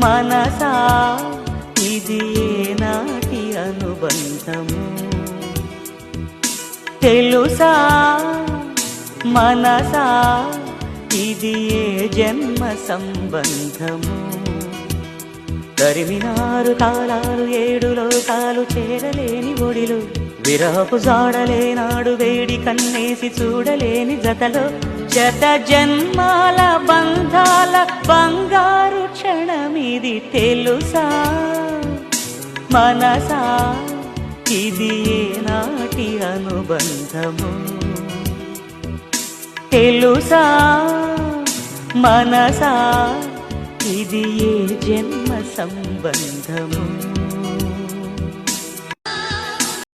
మనసా ఇది ఏనాటి అనుబంధము తెలుసా మనసా ఇది ఏ జన్మ సంబంధము తరిమినారు కాలాలు ఏడు లోకాలు చేరలేని ఒడిలో విరహపు జాడలేనాడు వేడి కన్నేసి చూడలేని జతలో శత జన్మాల బంధాల బంగారు క్షణమిది తెలుసా మనసా ఇది ఏనాటి అనుబంధము తెలుసా మనసా ఇది ఏ జన్మ సంబంధము